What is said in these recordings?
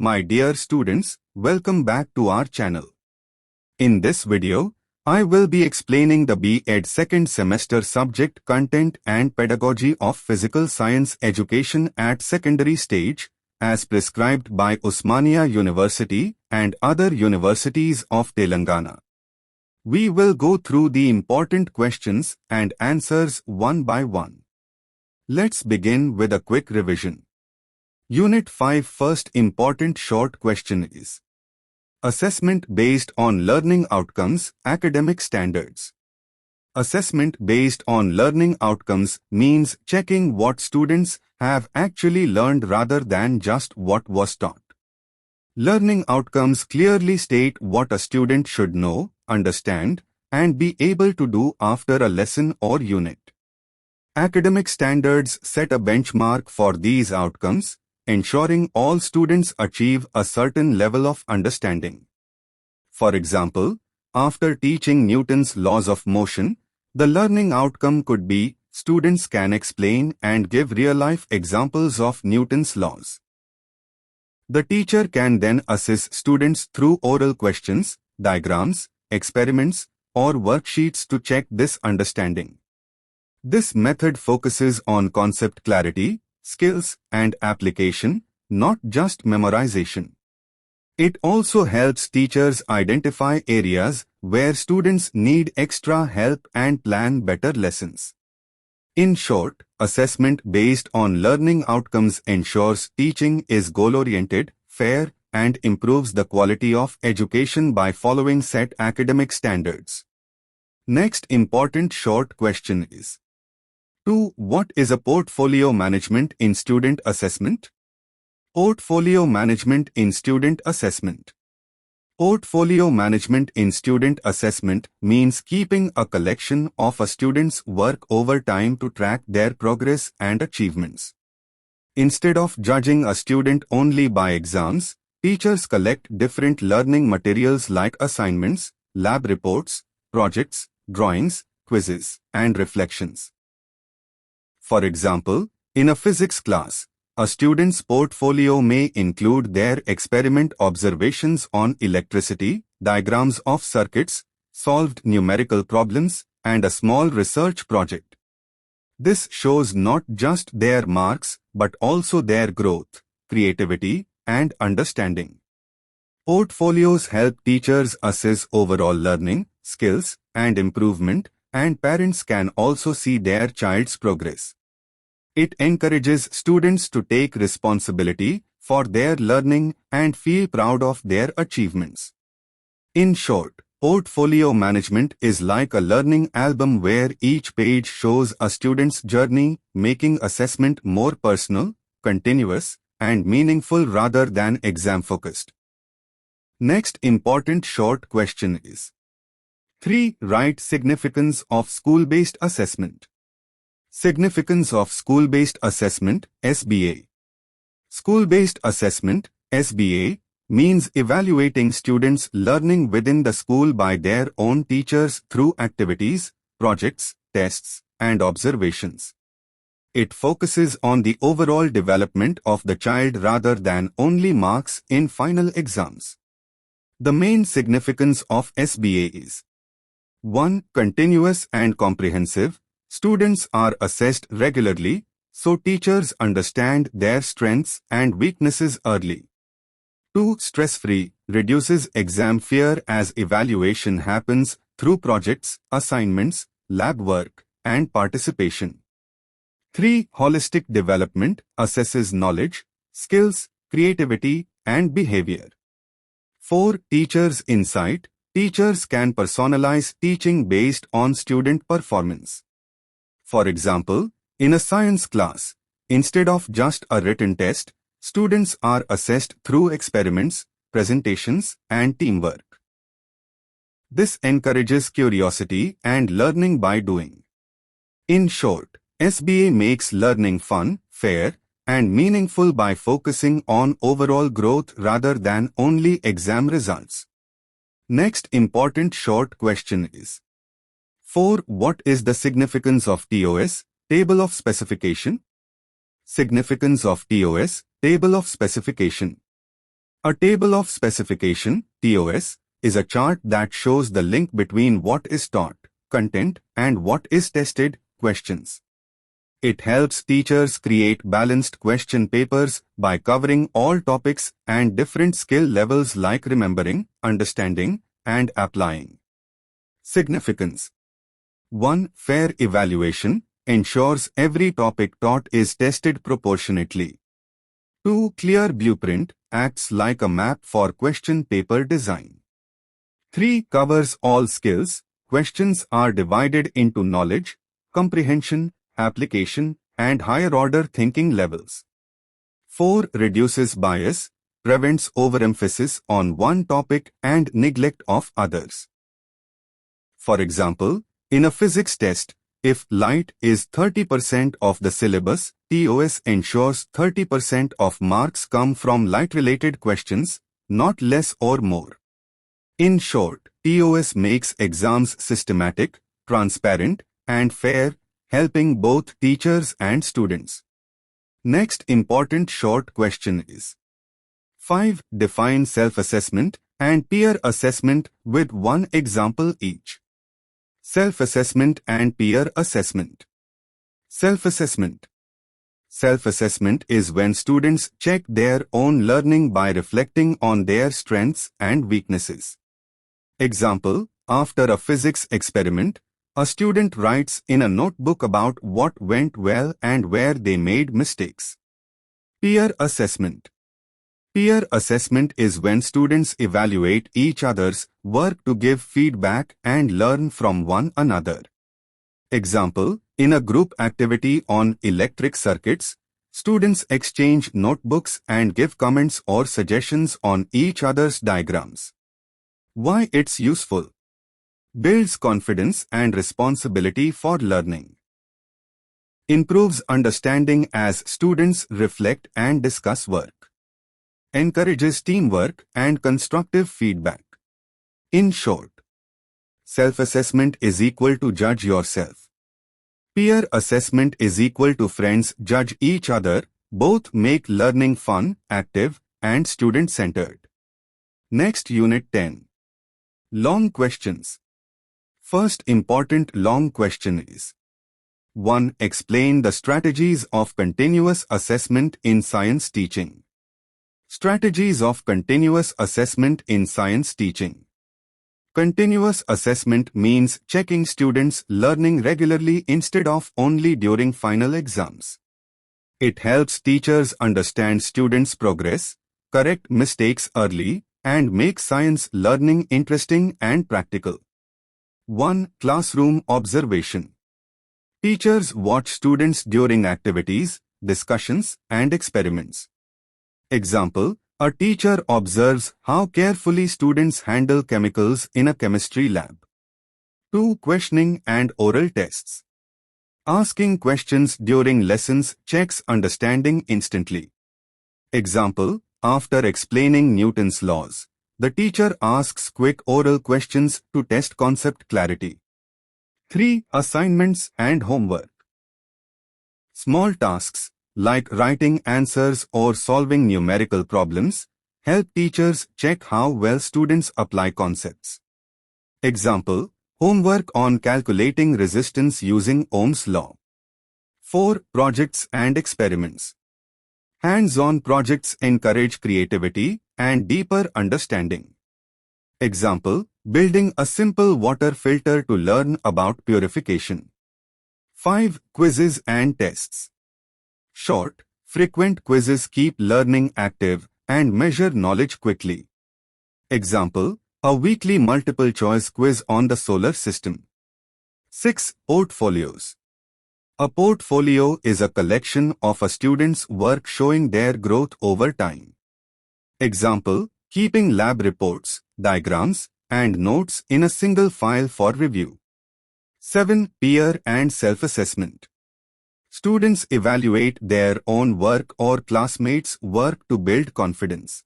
My dear students, welcome back to our channel. In this video, I will be explaining the B.Ed second semester subject content and pedagogy of physical science education at secondary stage, as prescribed by Osmania University and other universities of Telangana. We will go through the important questions and answers one by one. Let's begin with a quick revision. Unit 5 first important short question is Assessment based on learning outcomes, academic standards. Assessment based on learning outcomes means checking what students have actually learned rather than just what was taught. Learning outcomes clearly state what a student should know, understand, and be able to do after a lesson or unit. Academic standards set a benchmark for these outcomes, ensuring all students achieve a certain level of understanding. For example, after teaching Newton's laws of motion, the learning outcome could be students can explain and give real-life examples of Newton's laws. The teacher can then assess students through oral questions, diagrams, experiments, or worksheets to check this understanding. This method focuses on concept clarity, skills, and application, not just memorization. It also helps teachers identify areas where students need extra help and plan better lessons. In short, assessment based on learning outcomes ensures teaching is goal-oriented, fair, and improves the quality of education by following set academic standards. Next important short question is 2. What is a portfolio management in student assessment? Portfolio management in student assessment. Portfolio management in student assessment means keeping a collection of a student's work over time to track their progress and achievements. Instead of judging a student only by exams, teachers collect different learning materials like assignments, lab reports, projects, drawings, quizzes, and reflections. For example, in a physics class, a student's portfolio may include their experiment observations on electricity, diagrams of circuits, solved numerical problems, and a small research project. This shows not just their marks, but also their growth, creativity, and understanding. Portfolios help teachers assess overall learning, skills, and improvement, and parents can also see their child's progress. It encourages students to take responsibility for their learning and feel proud of their achievements. In short, portfolio management is like a learning album where each page shows a student's journey, making assessment more personal, continuous, and meaningful rather than exam-focused. Next important short question is 3. Write significance of school-based assessment. Significance of school-based assessment, SBA. School-based assessment, SBA, means evaluating students' learning within the school by their own teachers through activities, projects, tests, and observations. It focuses on the overall development of the child rather than only marks in final exams. The main significance of SBA is 1. Continuous and comprehensive. Students are assessed regularly, so teachers understand their strengths and weaknesses early. 2. Stress-free, reduces exam fear as evaluation happens through projects, assignments, lab work, and participation. 3. Holistic development, assesses knowledge, skills, creativity, and behavior. 4. Teachers' insight, teachers can personalize teaching based on student performance. For example, in a science class, instead of just a written test, students are assessed through experiments, presentations, and teamwork. This encourages curiosity and learning by doing. In short, SBA makes learning fun, fair, and meaningful by focusing on overall growth rather than only exam results. Next important short question is 4. What is the significance of TOS, Table of Specification? Significance of TOS, Table of Specification. A table of specification, TOS, is a chart that shows the link between what is taught, content, and what is tested, questions. It helps teachers create balanced question papers by covering all topics and different skill levels like remembering, understanding, and applying. Significance. 1. Fair evaluation ensures every topic taught is tested proportionately. 2. Clear blueprint acts like a map for question paper design. 3. Covers all skills. Questions are divided into knowledge, comprehension, application, and higher-order thinking levels. 4. Reduces bias, prevents overemphasis on one topic and neglect of others. For example, in a physics test, if light is 30% of the syllabus, TOS ensures 30% of marks come from light-related questions, not less or more. In short, TOS makes exams systematic, transparent, and fair, helping both teachers and students. Next important short question is 5. Define self-assessment and peer assessment with one example each. Self-assessment and peer assessment. Self-assessment. Self-assessment is when students check their own learning by reflecting on their strengths and weaknesses. Example, after a physics experiment, a student writes in a notebook about what went well and where they made mistakes. Peer assessment. Peer assessment is when students evaluate each other's work to give feedback and learn from one another. Example, in a group activity on electric circuits, students exchange notebooks and give comments or suggestions on each other's diagrams. Why it's useful? Builds confidence and responsibility for learning. Improves understanding as students reflect and discuss work. Encourages teamwork and constructive feedback. In short, self-assessment is equal to judge yourself. Peer assessment is equal to friends judge each other, both make learning fun, active, and student-centered. Next Unit 10. Long questions. First important long question is 1. Explain the strategies of continuous assessment in science teaching. Strategies of continuous assessment in science teaching. Continuous assessment means checking students' learning regularly instead of only during final exams. It helps teachers understand students' progress, correct mistakes early, and make science learning interesting and practical. 1. Classroom observation. Teachers watch students during activities, discussions, and experiments. Example, a teacher observes how carefully students handle chemicals in a chemistry lab. 2. Questioning and oral tests. Asking questions during lessons checks understanding instantly. Example, after explaining Newton's laws, the teacher asks quick oral questions to test concept clarity. 3. Assignments and homework. Small tasks, like writing answers or solving numerical problems, help teachers check how well students apply concepts. Example, homework on calculating resistance using Ohm's law. 4. Projects and experiments. Hands-on projects encourage creativity and deeper understanding. Example, building a simple water filter to learn about purification. 5. Quizzes and tests. Short, frequent quizzes keep learning active and measure knowledge quickly. Example, a weekly multiple-choice quiz on the solar system. 6. Portfolios. A portfolio is a collection of a student's work showing their growth over time. Example, keeping lab reports, diagrams, and notes in a single file for review. 7. Peer and self-assessment. Students evaluate their own work or classmates' work to build confidence.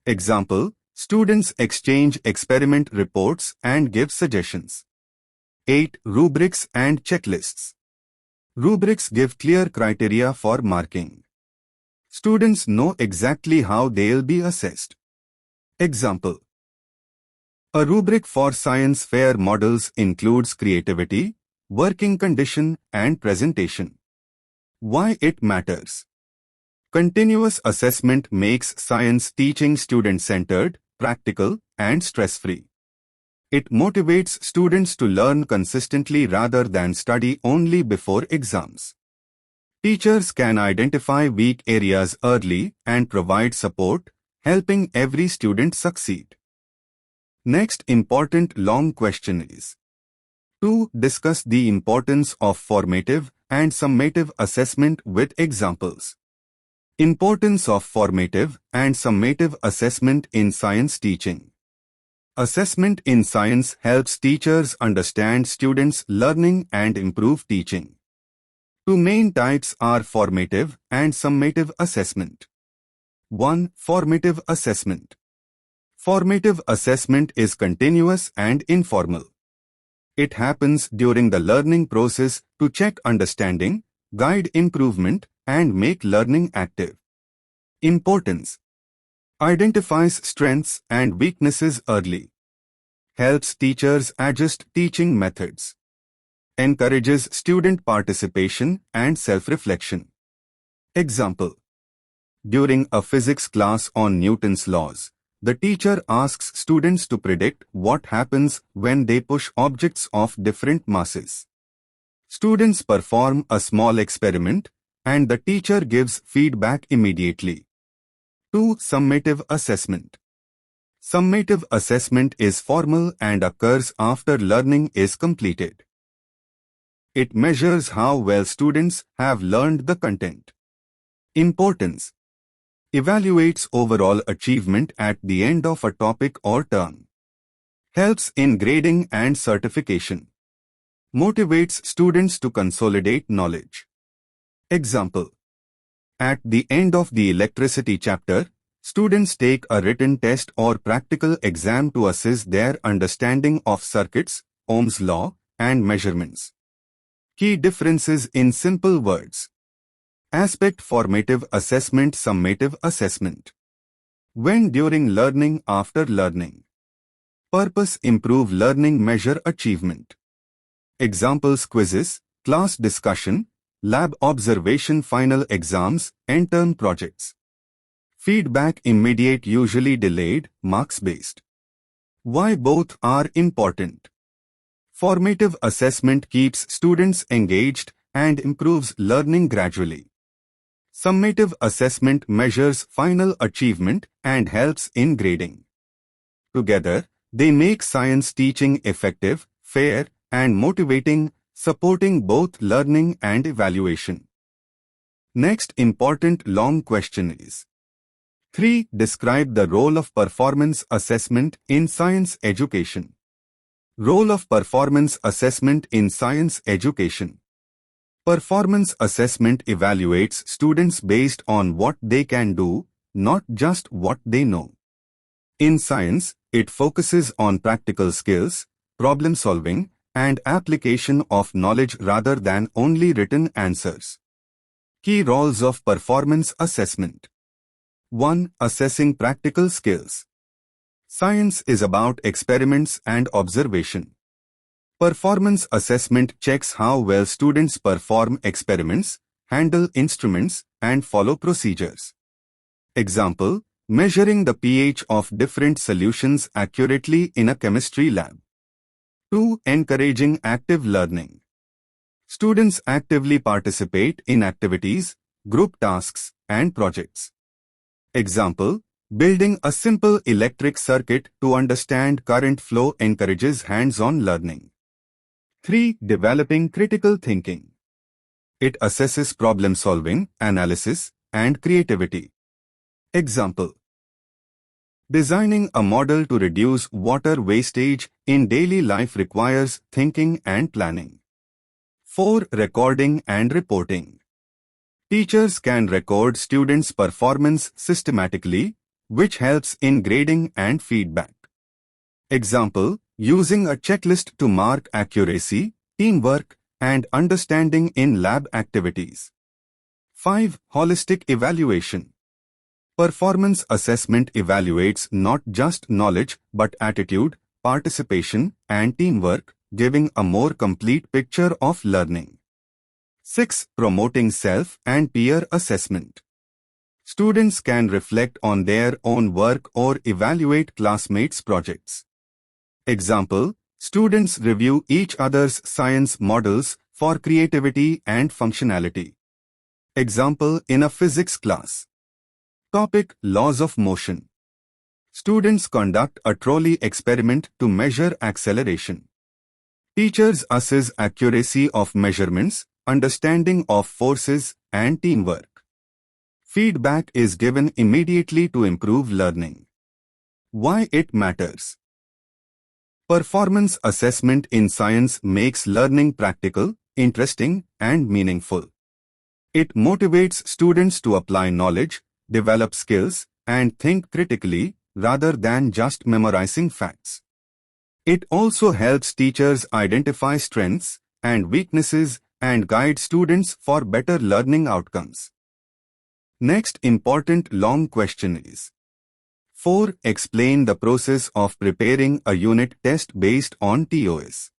Example, students exchange experiment reports and give suggestions. 8. Rubrics and checklists. Rubrics give clear criteria for marking. Students know exactly how they'll be assessed. Example: a rubric for science fair models includes creativity, working condition, and presentation. Why it matters? Continuous assessment makes science teaching student-centered, practical, and stress-free. It motivates students to learn consistently rather than study only before exams. Teachers can identify weak areas early and provide support, helping every student succeed. Next important long question is: 2. Discuss the importance of formative and summative assessment with examples. Importance of formative and summative assessment in science teaching. Assessment in science helps teachers understand students' learning and improve teaching. Two main types are formative and summative assessment. 1. Formative assessment. Formative assessment is continuous and informal. It happens during the learning process to check understanding, guide improvement, and make learning active. Importance: identifies strengths and weaknesses early. Helps teachers adjust teaching methods. Encourages student participation and self-reflection. Example: during a physics class on Newton's laws, the teacher asks students to predict what happens when they push objects of different masses. Students perform a small experiment, and the teacher gives feedback immediately. 2. Summative assessment. Summative assessment is formal and occurs after learning is completed. It measures how well students have learned the content. Importance: evaluates overall achievement at the end of a topic or term. Helps in grading and certification. Motivates students to consolidate knowledge. Example: at the end of the electricity chapter, students take a written test or practical exam to assess their understanding of circuits, Ohm's law, and measurements. Key differences in simple words. Aspect: formative assessment, summative assessment. When during learning, after learning. Purpose: improve learning, measure achievement. Examples: quizzes, class discussion, lab observation, final exams, end-term projects. Feedback: immediate, usually delayed, marks-based. Why both are important? Formative assessment keeps students engaged and improves learning gradually. Summative assessment measures final achievement and helps in grading. Together, they make science teaching effective, fair, and motivating, supporting both learning and evaluation. Next important long question is: 3. Describe the role of performance assessment in science education. Role of performance assessment in science education. Performance assessment evaluates students based on what they can do, not just what they know. In science, it focuses on practical skills, problem solving, and application of knowledge rather than only written answers. Key roles of performance assessment. 1. Assessing practical skills. Science is about experiments and observation. Performance assessment checks how well students perform experiments, handle instruments, and follow procedures. Example: measuring the pH of different solutions accurately in a chemistry lab. 2. Encouraging active learning. Students actively participate in activities, group tasks, and projects. Example: building a simple electric circuit to understand current flow encourages hands-on learning. 3. Developing critical thinking. It assesses problem solving, analysis, and creativity. Example: designing a model to reduce water wastage in daily life requires thinking and planning. 4. Recording and reporting. Teachers can record students' performance systematically, which helps in grading and feedback. Example: using a checklist to mark accuracy, teamwork, and understanding in lab activities. 5. Holistic evaluation. Performance assessment evaluates not just knowledge but attitude, participation, and teamwork, giving a more complete picture of learning. 6. Promoting self and peer assessment. Students can reflect on their own work or evaluate classmates' projects. Example: students review each other's science models for creativity and functionality. Example in a physics class. Topic: Laws of motion. Students conduct a trolley experiment to measure acceleration. Teachers assess accuracy of measurements, understanding of forces, and teamwork. Feedback is given immediately to improve learning. Why it matters. Performance assessment in science makes learning practical, interesting, and meaningful. It motivates students to apply knowledge, develop skills, and think critically, rather than just memorizing facts. It also helps teachers identify strengths and weaknesses and guide students for better learning outcomes. Next important long question is: 4. Explain the process of preparing a unit test based on TOS.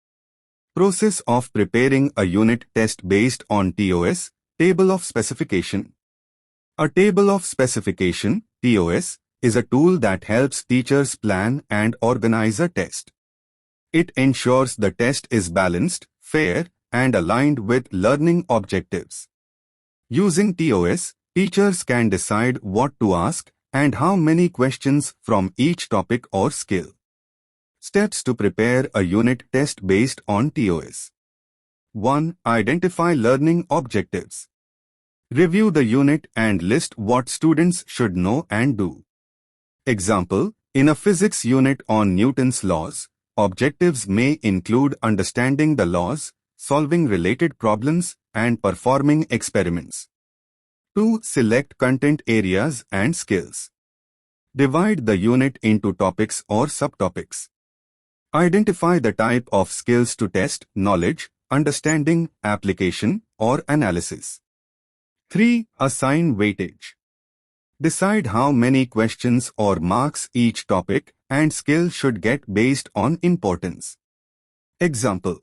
Process of preparing a unit test based on TOS, Table of Specification. A table of specification, TOS, is a tool that helps teachers plan and organize a test. It ensures the test is balanced, fair, and aligned with learning objectives. Using TOS, teachers can decide what to ask and how many questions from each topic or skill. Steps to prepare a unit test based on TOS. 1. Identify learning objectives. Review the unit and list what students should know and do. Example: in a physics unit on Newton's laws, objectives may include understanding the laws, solving related problems, and performing experiments. 2. Select content areas and skills. Divide the unit into topics or subtopics. Identify the type of skills to test: knowledge, understanding, application, or analysis. 3. Assign weightage. Decide how many questions or marks each topic and skill should get based on importance. Example: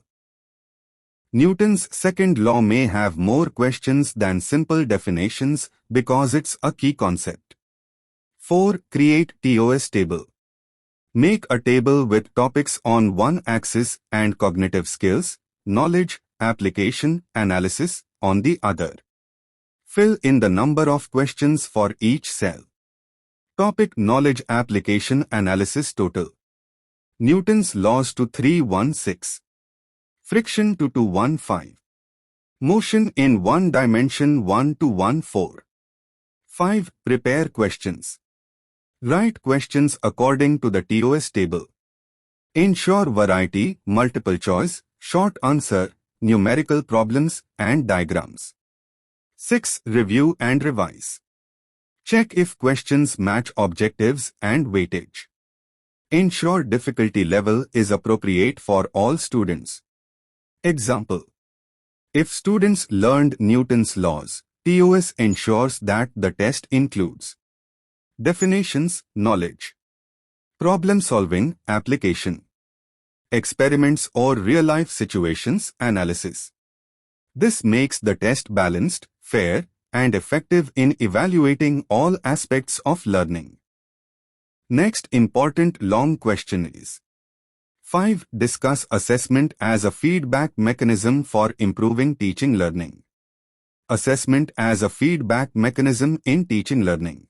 Newton's second law may have more questions than simple definitions because it's a key concept. 4. Create TOS table. Make a table with topics on one axis and cognitive skills, knowledge, application, analysis on the other. Fill in the number of questions for each cell. Topic: knowledge, application, analysis total. Newton's laws to 316. Friction to 215. Motion in one dimension 1 to 14. 5. Prepare questions. Write questions according to the TOS table. Ensure variety, multiple choice, short answer, numerical problems, and diagrams. 6. Review and revise. Check if questions match objectives and weightage. Ensure difficulty level is appropriate for all students. Example: if students learned Newton's laws, TOS ensures that the test includes definitions, knowledge, problem solving, application, experiments or real-life situations, analysis. This makes the test balanced, fair, and effective in evaluating all aspects of learning. Next important long question is: 5. Discuss assessment as a feedback mechanism for improving teaching learning. Assessment as a feedback mechanism in teaching learning.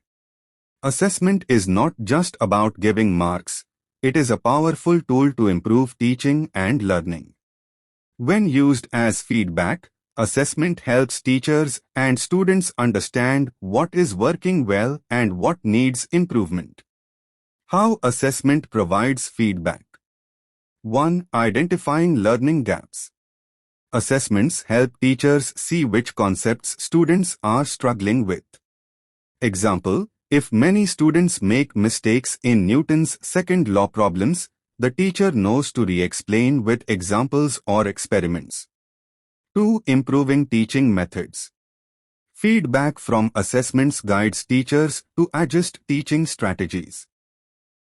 Assessment is not just about giving marks, it is a powerful tool to improve teaching and learning. When used as feedback, assessment helps teachers and students understand what is working well and what needs improvement. How assessment provides feedback. 1. Identifying learning gaps. Assessments help teachers see which concepts students are struggling with. Example: if many students make mistakes in Newton's second law problems, the teacher knows to re-explain with examples or experiments. 2. Improving teaching methods. Feedback from assessments guides teachers to adjust teaching strategies.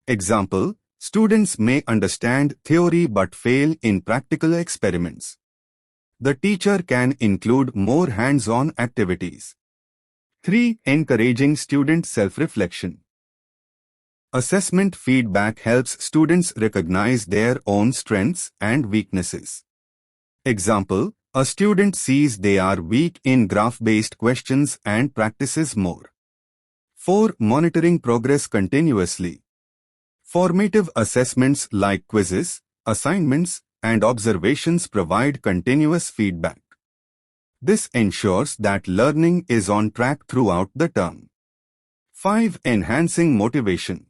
Example, students may understand theory but fail in practical experiments. The teacher can include more hands-on activities. 3. Encouraging student self-reflection. Assessment feedback helps students recognize their own strengths and weaknesses. Example, a student sees they are weak in graph-based questions and practices more. 4. Monitoring progress continuously. Formative assessments like quizzes, assignments, and observations provide continuous feedback. This ensures that learning is on track throughout the term. 5. Enhancing motivation.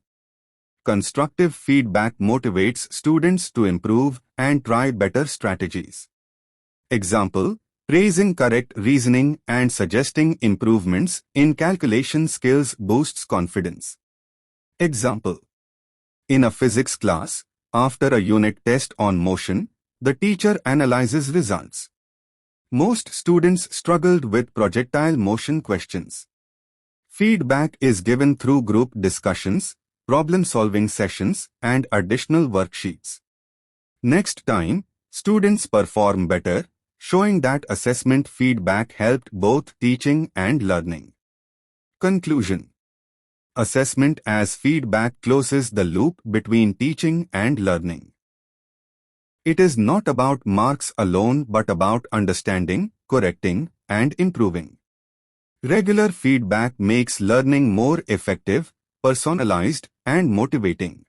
Constructive feedback motivates students to improve and try better strategies. Example, praising correct reasoning and suggesting improvements in calculation skills boosts confidence. Example, in a physics class, after a unit test on motion, the teacher analyzes results. Most students struggled with projectile motion questions. Feedback is given through group discussions, problem-solving sessions, and additional worksheets. Next time, students perform better, showing that assessment feedback helped both teaching and learning. Conclusion. Assessment as feedback closes the loop between teaching and learning. It is not about marks alone but about understanding, correcting, and improving. Regular feedback makes learning more effective, personalized, and motivating.